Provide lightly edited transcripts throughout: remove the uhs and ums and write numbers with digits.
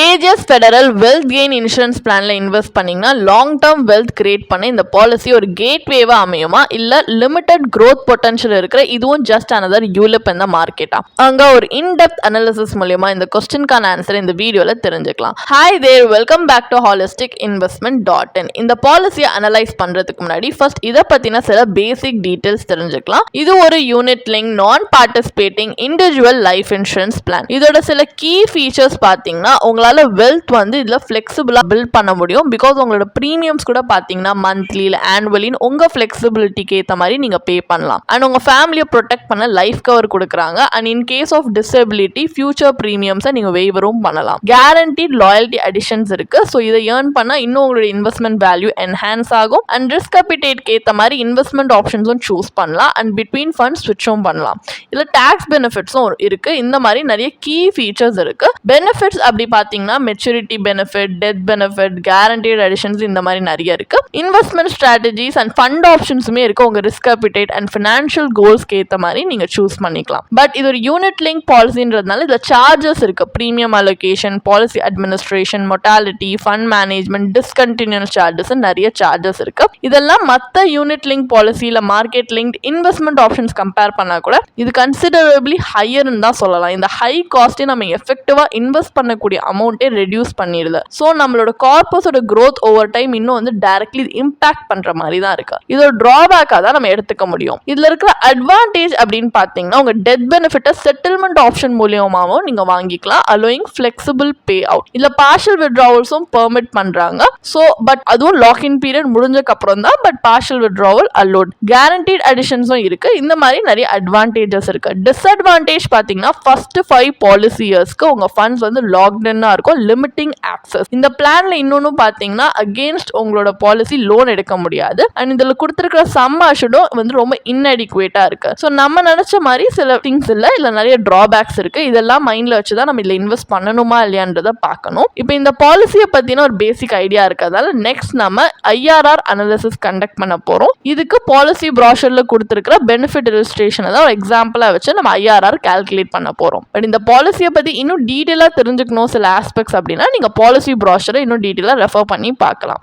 AGS federal wealth gain insurance பிளான்ல invest பண்ணீங்கன்னா long term wealth create பண்ண இந்த பாலிசி ஒரு கேட்வேவா அமையுமா இல்ல லிமிடெட் growth பொட்டன்ஷியல் இருக்கிற இதுவும் ஜஸ்ட் அனதர் யூலிப் இந்த மார்க்கெட்டா? அங்க ஒரு இன்டெப்த் அனாலிசிஸ் மூலமா இந்த கொஸ்டினுக்கான ஆன்சர் இந்த வீடியோல தெரிஞ்சுக்கலாம். Hi there, welcome back to holisticinvestment.in. இந்த பாலிசியை அனலைஸ் பண்றதுக்கு முன்னாடி ஃபர்ஸ்ட் இதை பத்தின சில பேசிக் டீடைல்ஸ் தெரிஞ்சுக்கலாம். இது ஒரு யூனிட் லிங்க் நான் participating individual life insurance plan. இதோட சில கீ ஃபீச்சர்ஸ் பாத்தீங்கன்னா உங்களால வெல்த் வந்து இதுல ஃபிளெக்சிபிளா பில்ட் பண்ண முடியும். பிகாஸ் உங்களோட ப்ரீமியம்ஸ் கூட பாத்தீங்கன்னா மந்த்லி இல்ல ஆனுவலின்னு உங்க ஃபிளெக்சிபிலிட்டிக்கு ஏற்ற மாதிரி நீங்க பே பண்ணலாம். அண்ட் உங்க ஃபேமிலியை ப்ரொடெக்ட் பண்ண லைஃப் கவர் கொடுக்குறாங்க. And in case of disability future ப்ரீமியம்ஸை நீங்க வேவரும் பண்ணலாம். கேரண்டீட் லாயல்ட்டி அடிஷன்ஸ் இருக்கு. ஸோ இதை ஏர்ன் பண்ணா இன்னும் உங்களோட இன்வெஸ்ட்மெண்ட் வேல்யூ என்ஹான்ஸ் ஆகும். அண்ட் ரிஸ்க் அப்பிடேட்க்கு ஏற்ற மாதிரி இன்வெஸ்ட்மெண்ட் ஆப்ஷன்ஸும் சூஸ் பண்ணலாம். அண்ட் பிட்வீன் ஃபண்ட்ஸ் ஸ்விட்சும் பண்ணலாம். இதுல டாக்ஸ் பெனிஃபிட்ஸும் இருக்கு. இந்த மாதிரி நிறைய கீ ஃபீச்சர்ஸ் இருக்கு. பெனிஃபிட்ஸ் அப்படி பாத்தீங்கன்னா maturity benefit, death benefit, guaranteed additions இந்த மாதிரி நிறைய இருக்கு. இன்வெஸ்ட்மெண்ட் ஸ்ட்ராட்டஜிஸ் அண்ட் ஃபண்ட் ஆப்ஷன்ஸுமே இருக்கு. உங்க ரிஸ்க் அப்பிடேட் அண்ட் ஃபினான்ஷியல் கோல்ஸ்க்கு ஏற்ற மாதிரி நீங்க சூஸ் பண்ணிக்கலாம். பட் இது ஒரு யூனிட் லிங்க் பாலிசின்றதுனால இதுல சார்ஜஸ் இருக்கு. Premium allocation, policy administration, mortality, fund management, discontinues charges நிறைய சார்ஜஸ் இருக்கு. இதெல்லாம் மற்ற யூனிட் லிங்க் பாலிசியில market link investment options compare பண்ணா கூட இது கன்சிடரபிளி ஹையர்னு தான் சொல்லலாம். இந்த ஹை காஸ்ட்டே நம்ம எஃபெக்டிவா இன்வெஸ்ட் பண்ணக்கூடிய அமௌண்ட்டே ரெடியூஸ் பண்ணிடுது. ஸோ நம்மளோட கார்பஸோட growth ஓவர் டைம் இன்னும் வந்து டைரக்ட்லி இம்பாக்ட் பண்ற மாதிரி தான் இருக்கு. இதோட டிராபேக்கா தான் நம்ம எடுத்துக்க முடியும். இதுல இருக்கிற அட்வான்டேஜ் அப்படின்னு பாத்தீங்கன்னா உங்க டெத் பெனிஃபிட்டை செட்டில்மெண்ட் ஆப்ஷன் மூலியமாவும் நீங்க வாங்கிக்கலாம். Allowing flexible pay out. இதுல பார்ஷியல் வித்ட்ராவல்ஸும் பெர்மிட் பண்றாங்க. ஸோ பட் அதுவும் லாக்இன் பீரியட் முடிஞ்சதுக்கு அப்புறம் தான். But partial withdrawal allowed. Guaranteed அடிஷன்ஸும் இருக்கு. இந்த மாதிரி நிறைய அட்வான்டேஜஸ் இருக்கு. டிஸ்அட்வான்டேஜ் பாத்தீங்கன்னா ஃபர்ஸ்ட் 5 பாலிசி இயர்ஸ்க்கு உங்க ஃபண்ட்ஸ் வந்து லாக்டவுனா இருக்கும். Limiting access. இந்த பிளான்ல இன்னொன்னு பாத்தீங்கன்னா அகேன்ஸ்ட் உங்களோட பாலிசி லோன் எடுக்க முடியாது. அண்ட் இதுல கொடுத்திருக்கிற சம் அஷூடும் வந்து ரொம்ப இன்அடிக்குவேட்டா இருக்கு. ஸோ நம்ம நினைச்ச மாதிரி சில திங்ஸ் இல்ல நிறைய டிராபேக்ஸ் இருக்கு. இதெல்லாம் மைண்ட்ல வச்சுதான் நம்ம இதுல இன்வெஸ்ட் பண்ணணுமா இல்லையான்றத பார்க்கணும். இப்போ இந்த பாலிசியை பத்தின ஒரு பேசிக் ஐடியா இருக்கிறதால நெக்ஸ்ட் நம்ம IRR அனாலிசிஸ் கண்டக்ட் பண்ண போறோம். இதுக்கு பாலிசி ப்ராஷர்ல கொடுத்திருக்கிற பெனிஃபிட் இல்லஸ்ட்ரேஷன் தான் ஒரு எக்ஸாம்பிளா வச்சு நம்ம IRR கால்குலேட் பண்ண போறோம். பட் இந்த பாலிசியை பத்தி இன்னும் டீடைலா தெரிஞ்சுக்கணும் சில ஆஸ்பெக்ட்ஸ் அப்படின்னா நீங்க பாலிசி ப்ராஷரை இன்னும் டீடைலா ரெஃபர் பண்ணி பார்க்கலாம்.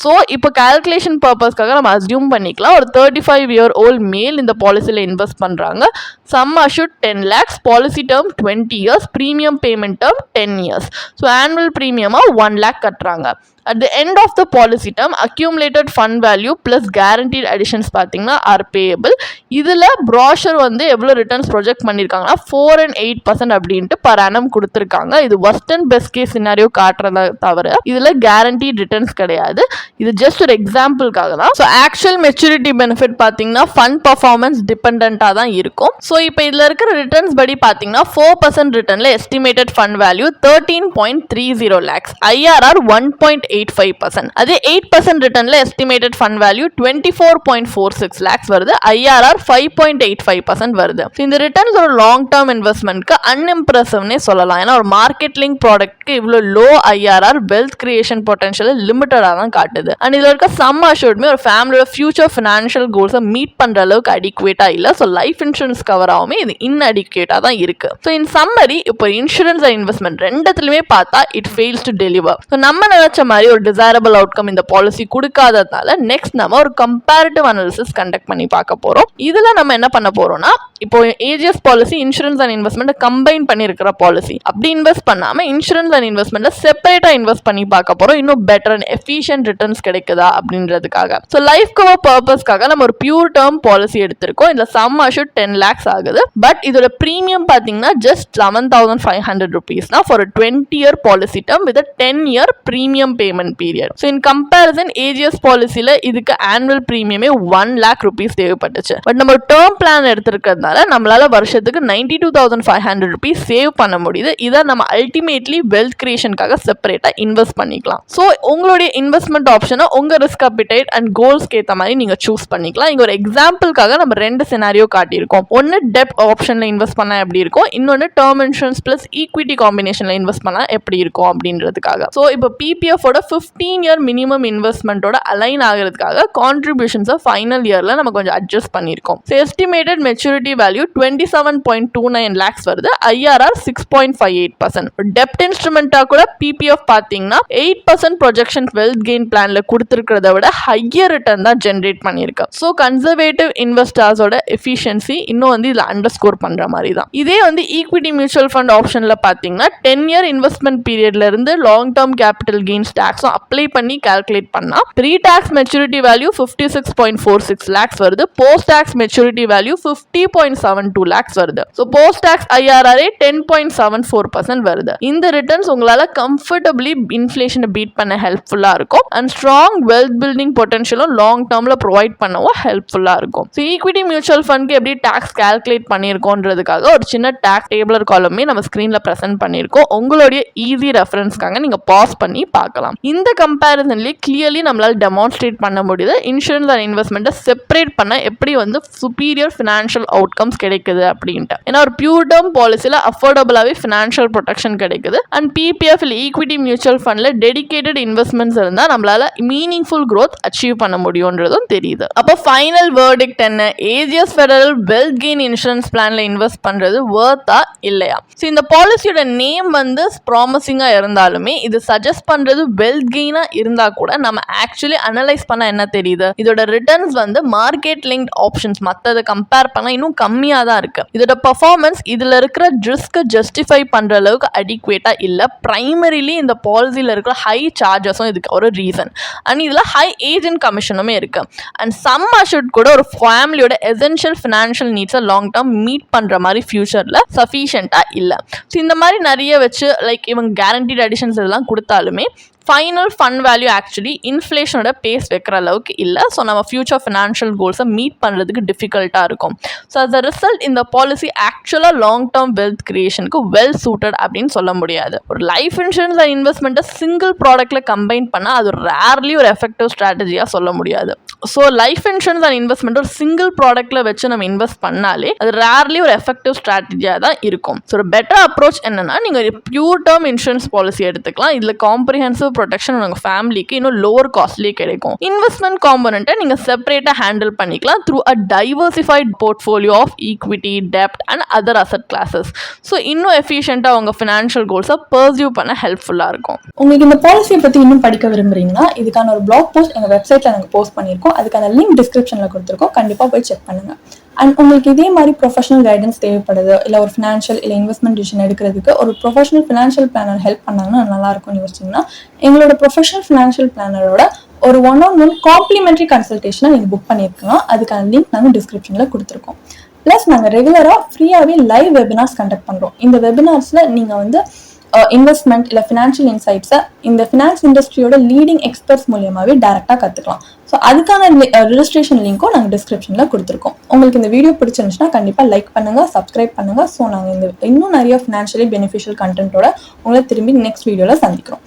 ஸோ இப்போ கால்குலேஷன் பர்பஸ்க்காக நம்ம அஸ்யூம் பண்ணிக்கலாம் ஒரு 35-year-old மேல் இந்த பாலிசியில் இன்வெஸ்ட் பண்ணுறாங்க. Sum assured 10 lakhs, policy term 20 years, premium payment term 10 years. So annual ப்ரீமியமாக 1 lakh கட்டுறாங்க. At the end of the policy term, accumulated fund value plus guaranteed additions பார்த்தீங்கன்னா are payable. இதில் brochure வந்து எவ்வளோ returns project பண்ணியிருக்காங்கன்னா 4 and 8% அப்படின்ட்டு per annum கொடுத்துருக்காங்க. இது worst and best case scenario காட்டுறத தவிர இதில் guaranteed returns கிடையாது. இது ஜஸ்ட் ஒரு எக்ஸாம்பிளுக்காக தான். ஸோ ஆக்சுவல் மெச்சூரிட்டி பெனிஃபிட் பார்த்தீங்கன்னா ஃபண்ட் பர்ஃபார்மன்ஸ் டிபெண்டாக தான் இருக்கும். ஸோ இப்போ இதில் இருக்கிற ரிட்டர்ன்ஸ் படி பார்த்தீங்கன்னா 4% ரிட்டர்னில் estimated fund value 13.30 lakhs, IRR 1.85%. அதே 8% ரிட்டர்ன்ல எஸ்டிமேட்டட் ஃபண்ட் வேல்யூ 24.46 lakhs வருது. IRR 5.85% வருது. இந்த ரிட்டர்ன்ஸ் ஒரு லாங் டேர்ம் இன்வெஸ்ட்மெண்ட்க்கு அன்இம்ப்ரெசிவ்னே சொல்லலாம். ஏன்னா ஒரு மார்க்கெட் லிங்க் ப்ராடக்ட்க்கு இவ்வளோ low IRR wealth creation potential லிமிட்டடாக தான் காட்டுது. அண்ட் இதில் இருக்க சம் அஷூர்டுமே ஒரு ஃபேமிலியோட ஃபியூச்சர் ஃபினான்ஷியல் கோல்ஸை மீட் பண்ற அளவுக்கு அடிக்குவேட்டா இல்லை. ஸோ லைஃப் இன்சூரன்ஸ் கவர் ஆகுமே இது இன்அடிக்குவேட்டா தான் இருக்கு. ஸோ இன் சம்மரி இப்போ இன்சூரன்ஸ் அண்ட் இன்வெஸ்ட்மெண்ட் ரெண்டுத்துலையுமே பார்த்தா it fails to deliver. So நம்ம நினைச்ச மாதிரி ஒரு டிசைரபிள் அவுட்கம் இந்த பாலிசி கொடுக்காததால நெக்ஸ்ட் நம்ம ஒரு கம்பேரிட்டிவ் அனாலிசிஸ் கண்டக்ட் பண்ணி பார்க்க போறோம். இதுல நம்ம என்ன பண்ண போறோம்னா இப்போ AGS policy insurance and investment combine பண்ணிருக்கிற பாலிசி. அப்படி இன்வெஸ்ட் பண்ணாம இன்சூரன்ஸ் அண்ட் இன்வெஸ்ட்மெண்ட்ல செப்பரேட்டா இன்வெஸ்ட் பண்ணி பார்க்க போறோம். இன்னும் பெட்டர் அண்ட் எஃபிஷியன்ட் ரிட்டர்ன்ஸ் கிடைக்குதா அப்படின்றதுக்காக. ஸோ லைஃப் கவர் பர்பஸ்க்காக நம்ம ஒரு பியூர் டேர்ம் பாலிசி எடுத்திருக்கோம். இதுல சம் அஷூட் 10 lakhs ஆகுது. பட் இதோட பிரீமியம் பாத்தீங்கன்னா ஜஸ்ட் 11,500 rupees தான் for 20-year policy term with 10-year premium payment period. So in comparison AGS பாலிசியில இதுக்கு ஆனுவல் பிரீமியமே 1 lakh rupees தேவைப்பட்டுச்சு. பட் நம்ம டேர்ம் பிளான் எடுத்திருக்கிறதுனால நம்மளால வருஷத்துக்கு 92,500 rupees சேவ் பண்ண முடியுது. இதை நம்ம அல்டிமேட்லி வெல்த் கிரியேஷனுக்காக செப்பரேட்டா இன்வெஸ்ட் பண்ணிக்கலாம். ஸோ உங்களுடைய இன்வெஸ்ட்மெண்ட் ஆப்ஷனை உங்க ரிஸ்க் அப்பிடைட் அண்ட் கோல்ஸ்க்கு ஏற்ற மாதிரி நீங்க சூஸ் பண்ணிக்கலாம். இங்க ஒரு எக்ஸாம்பிளுக்காக நம்ம 2 சினாரியோ காட்டியிருக்கோம். ஒன்னு டெப்ட் ஆப்ஷன்ல இன்வெஸ்ட் பண்ணா எப்படி இருக்கும், இன்னொன்னு டேர்ம் இன்சூரன்ஸ் பிளஸ் ஈக்விட்டி காம்பினேஷன்ல இன்வெஸ்ட் பண்ணா எப்படி இருக்கும் அப்படின்றதுக்காக. ஸோ இப்போ PPF ஓட 15-year மினிமம் இன்வெஸ்ட்மெண்ட்டோட அலைன் ஆகிறதுக்காக கான்ட்ரிபியூஷன்ஸை ஃபைனல் இயரில் நம்ம கொஞ்சம் அட்ஜஸ்ட் பண்ணியிருக்கோம். So estimated maturity value 27.29 lakhs வருது. IRR 6.58%. டெப்ட் இன்ஸ்ட்ருமெண்ட்டாக கூட PPF பார்த்தீங்கன்னா 8% ப்ரொஜெக்ஷன் வெல்த் கெயின் பிளான்ல கொடுத்துருக்கிறத விட ஹையர் ரிட்டர்ன் தான் ஜென்ரேட் பண்ணியிருக்கு. ஸோ கன்சர்வேட்டிவ் இன்வெஸ்டர்ஸோட எஃபிஷியன்சி இன்னும் வந்து இதில் அண்டர்ஸ்கோர் பண்ணுற மாதிரி தான். இதே வந்து ஈக்விட்டி மியூச்சுவல் ஃபண்ட் ஆப்ஷனில் பார்த்தீங்கன்னா 10-year இன்வெஸ்ட்மெண்ட் பீரியட்ல இருந்து லாங் டேர்ம் கேபிட்டல் கெயின்ஸ் டாக்ஸும் அப்ளை பண்ணி கால்குலேட் பண்ணா pre tax maturity value 56.46 lakhs வருது. Post tax maturity value 50.72 lakhs வருது. ஸோ போஸ்ட் டாக்ஸ் IRR 10.74% வருது. இந்த ரிட்டர்ன்ஸ் உங்களால கம்ஃபர்டபிளி இன்ஃப்ளேஷனை பீட் பண்ண ஹெல்ப்ஃபுல்லா இருக்கும் அண்ட் ஸ்ட்ராங் வெல்த் பில்டிங் பொட்டன்ஷியலும் லாங் டேர்ம்ல ப்ரொவைட் பண்ணவும் ஹெல்ப்ஃபுல்லா இருக்கும். ஸோ ஈக்விட்டி மியூச்சுவல் ஃபண்ட்க்கு எப்படி டாக்ஸ் கால்குலேட் பண்ணியிருக்கோன்றதுக்காக ஒரு சின்ன டாக்ஸ் டேபிளர் காலமே நம்ம ஸ்கிரீன்ல பிரசன்ட் பண்ணியிருக்கோம். உங்களுடைய ஈஸி ரெஃபரன்ஸ்க்காக நீங்க பாஸ் பண்ணி பார்க்கலாம். இந்த கம்பேரிசன்லயே கிளியர்லி நம்மளால டெமான்ஸ்ட்ரேட் பண்ண முடியுது இன்சூரன்ஸ் அண்ட் இன்வெஸ்ட்மெண்ட்டை செப்பரேட் பண்ண எப்படி வந்து சுப்பீரியர் ஃபினான்ஷியல் அவுட்கம்ஸ் கிடைக்குது அப்படின்ட்டு. ஏன்னா ஒரு பியூர் டேர்ம் பாலிசியில் அஃபோர்டபுளாகவே ஃபினான்ஷியல் ப்ரொடெக்ஷன் கிடைக்குது அண்ட் PPF ஈக்விட்டி மியூச்சுவல் ஃபண்ட்ல டெடிகேட்டட் இன்வெஸ்ட்மெண்ட்ஸ் இருந்தால் நம்மளால மீனிங்ஃபுல் க்ரோத் அச்சீவ் பண்ண முடியும்ன்றதும் தெரியுது. அப்போ ஃபைனல் வேர்டிக்ட் என்ன? AGS federal wealth gain insurance பிளான்ல இன்வெஸ்ட் பண்றது வர்த்தா இல்லையா? ஸோ இந்த பாலிசியோட நேம் வந்து ப்ராமிசிங்கா இருந்தாலுமே இது சஜஸ்ட் பண்றது வெல்த் கெயினா இருந்தா கூட நம்ம ஆக்சுவலி அனலைஸ் பண்ண என்ன தெரியுது, இதோட ரிட்டர்ன்ஸ் வந்து மார்க்கெட் லிங்க்ட் ஆப்ஷன்ஸ் மற்றதை கம்பேர் பண்ணா இன்னும் கம்மியா தான் இருக்கு. இதோட பர்ஃபார்மன்ஸ் இதுல இருக்கிற ரிஸ்க் ஜஸ்டிஃபை பண்ற அளவுக்கு அடிக்குவேட்டா இல்ல. பிரைமரிலி இந்த பாலிசியில இருக்கிற ஹை சார்ஜஸும் இதுக்கு ஒரு ரீசன் அண்ட் இதுல ஹை ஏஜென்ட் கமிஷனுமே இருக்கு அண்ட் சம் அஷூர்ட் கூட ஒரு ஃபேமிலியோட எசென்ஷியல் ஃபினான்ஷியல் நீட்ஸை லாங் டேர்ம் மீட் பண்ற மாதிரி ஃபியூச்சர்ல சஃபிஷியண்டா இல்ல. ஸோ இந்த மாதிரி நிறைய வச்சு லைக் இவங்க கேரண்டீட் அடிஷன்ஸ் இதெல்லாம் கொடுத்தாலுமே ஃபைனல் ஃபண்ட் வேல்யூ ஆக்சுவலி இன்ஃப்ளேஷனோட பேஸ் வைக்கிற அளவுக்கு இல்லை. ஸோ நம்ம ஃபியூச்சர் ஃபினான்ஷியல் கோல்ஸை மீட் பண்ணுறதுக்கு டிஃபிகல்ட்டாக இருக்கும். ஸோ அஸ் அ ரிசல்ட் இந்த பாலிசி ஆக்சுவலாக லாங் டேர்ம் வெல்த் கிரியேஷனுக்கு வெல் சூட்டட் அப்படின்னு சொல்ல முடியாது. ஒரு லைஃப் இன்சூரன்ஸ் அண்ட் இன்வெஸ்ட்மெண்ட்டை சிங்கிள் ப்ராடக்ட்ல கம்பைன் பண்ணால் அது ரேர்லி ஒரு எஃபெக்டிவ் ஸ்ட்ராட்டஜியாக சொல்ல முடியாது. So life insurance and investment ஒரு சிங்கிள் ப்ராடக்ட்ல வச்சு நம்ம இன்வெஸ்ட் பண்ணாலே அது ரேர்லி ஒரு எஃபெக்டிவ் ஸ்ட்ராட்டஜியாக தான் இருக்கும். ஸோ ஒரு பெட்டர் அப்ரோச் என்னன்னா நீங்கள் ஒரு பியூர் டேர்ம் இன்சூரன்ஸ் பாலிசி எடுத்துக்கலாம். இதில் காம்ப்ரிஹென்சிவ் ப்ரொடெக்ஷன் உங்கள் ஃபேமிலிக்கு இன்னும் லோவர் காஸ்ட்லேயே கிடைக்கும். இன்வெஸ்ட்மெண்ட் காம்பனண்ட்டை நீங்கள் செப்பரேட்டாக ஹேண்டில் பண்ணிக்கலாம் through a diversified portfolio of equity, டெப்ட் and other asset classes. So இன்னும் எஃபிஷியண்டாக உங்கள் ஃபினான்ஷியல் கோல்ஸை பர்சியூ பண்ண ஹெல்ப்ஃபுல்லாக இருக்கும். உங்களுக்கு இந்த பாலிசியை பற்றி இன்னும் படிக்க விரும்புறீங்கன்னா இதுக்கான ஒரு பிளாக் போஸ்ட் எங்கள் வெப்சைட்டில் நாங்கள் போஸ்ட் பண்ணியிருக்கோம். அதுக்கான லிங்க் டிஸ்கிரிப்ஷனில் கொடுத்துருக்கோம். கண்டிப்பாக போய் செக் பண்ணுங்கள். அண்ட் உங்களுக்கு இதே மாதிரி ப்ரொஃபஷனல் கைடன்ஸ் தேவைப்படுது, இல்லை ஒரு ஃபினான்ஷியல் இல்லை இன்வெஸ்ட்மெண்ட் டிசிஷன் எடுக்கிறதுக்கு ஒரு ப்ரொஃபஷனல் ஃபினான்ஷியல் பிளானர் ஹெல்ப் பண்ணாங்கன்னா நல்லா இருக்கும்னு யோசிச்சிங்கன்னா எங்களோட ப்ரொஃபஷனல் ஃபினான்ஷியல் பிளானரோட ஒரு 1-on-1 காம்ப்ளிமெண்ட்ரி கன்சல்டேஷனை நீங்கள் புக் பண்ணியிருக்கலாம். அதுக்கான லிங்க் நாங்கள் டிஸ்கிரிப்ஷனில் கொடுத்துருக்கோம். ப்ளஸ் நாங்கள் ரெகுலராக ஃப்ரீயாகவே லைவ் வெபினார்ஸ் கண்டக்ட் பண்ணுறோம். இந்த வெபினார்ஸில் நீங்கள் வந்து இன்வெஸ்ட்மெண்ட் இல்லை ஃபினான்ஷியல் இன்சைட்ஸை இந்த ஃபினான்ஸ் இண்டஸ்ட்ரியோட லீடிங் எக்ஸ்பர்ட்ஸ் மூலியமாகவே டேரெக்டாக கற்றுக்கலாம். ஸோ அதுக்கான ரெஜிஸ்ட்ரேஷன் லிங்க்கும் நாங்கள் டிஸ்கிரிப்ஷனில் கொடுத்துருக்கோம். உங்களுக்கு இந்த வீடியோ பிடிச்சிருந்துச்சுன்னா கண்டிப்பாக லைக் பண்ணுங்கள், சப்ஸ்கிரைப் பண்ணுங்கள். ஸோ நாங்கள் இன்னும் நிறைய ஃபினான்ஷியலி பெனிஃபிஷியல் கண்டென்ட்டோட உங்களை திரும்பி நெக்ஸ்ட் வீடியோவில் சந்திக்கிறோம்.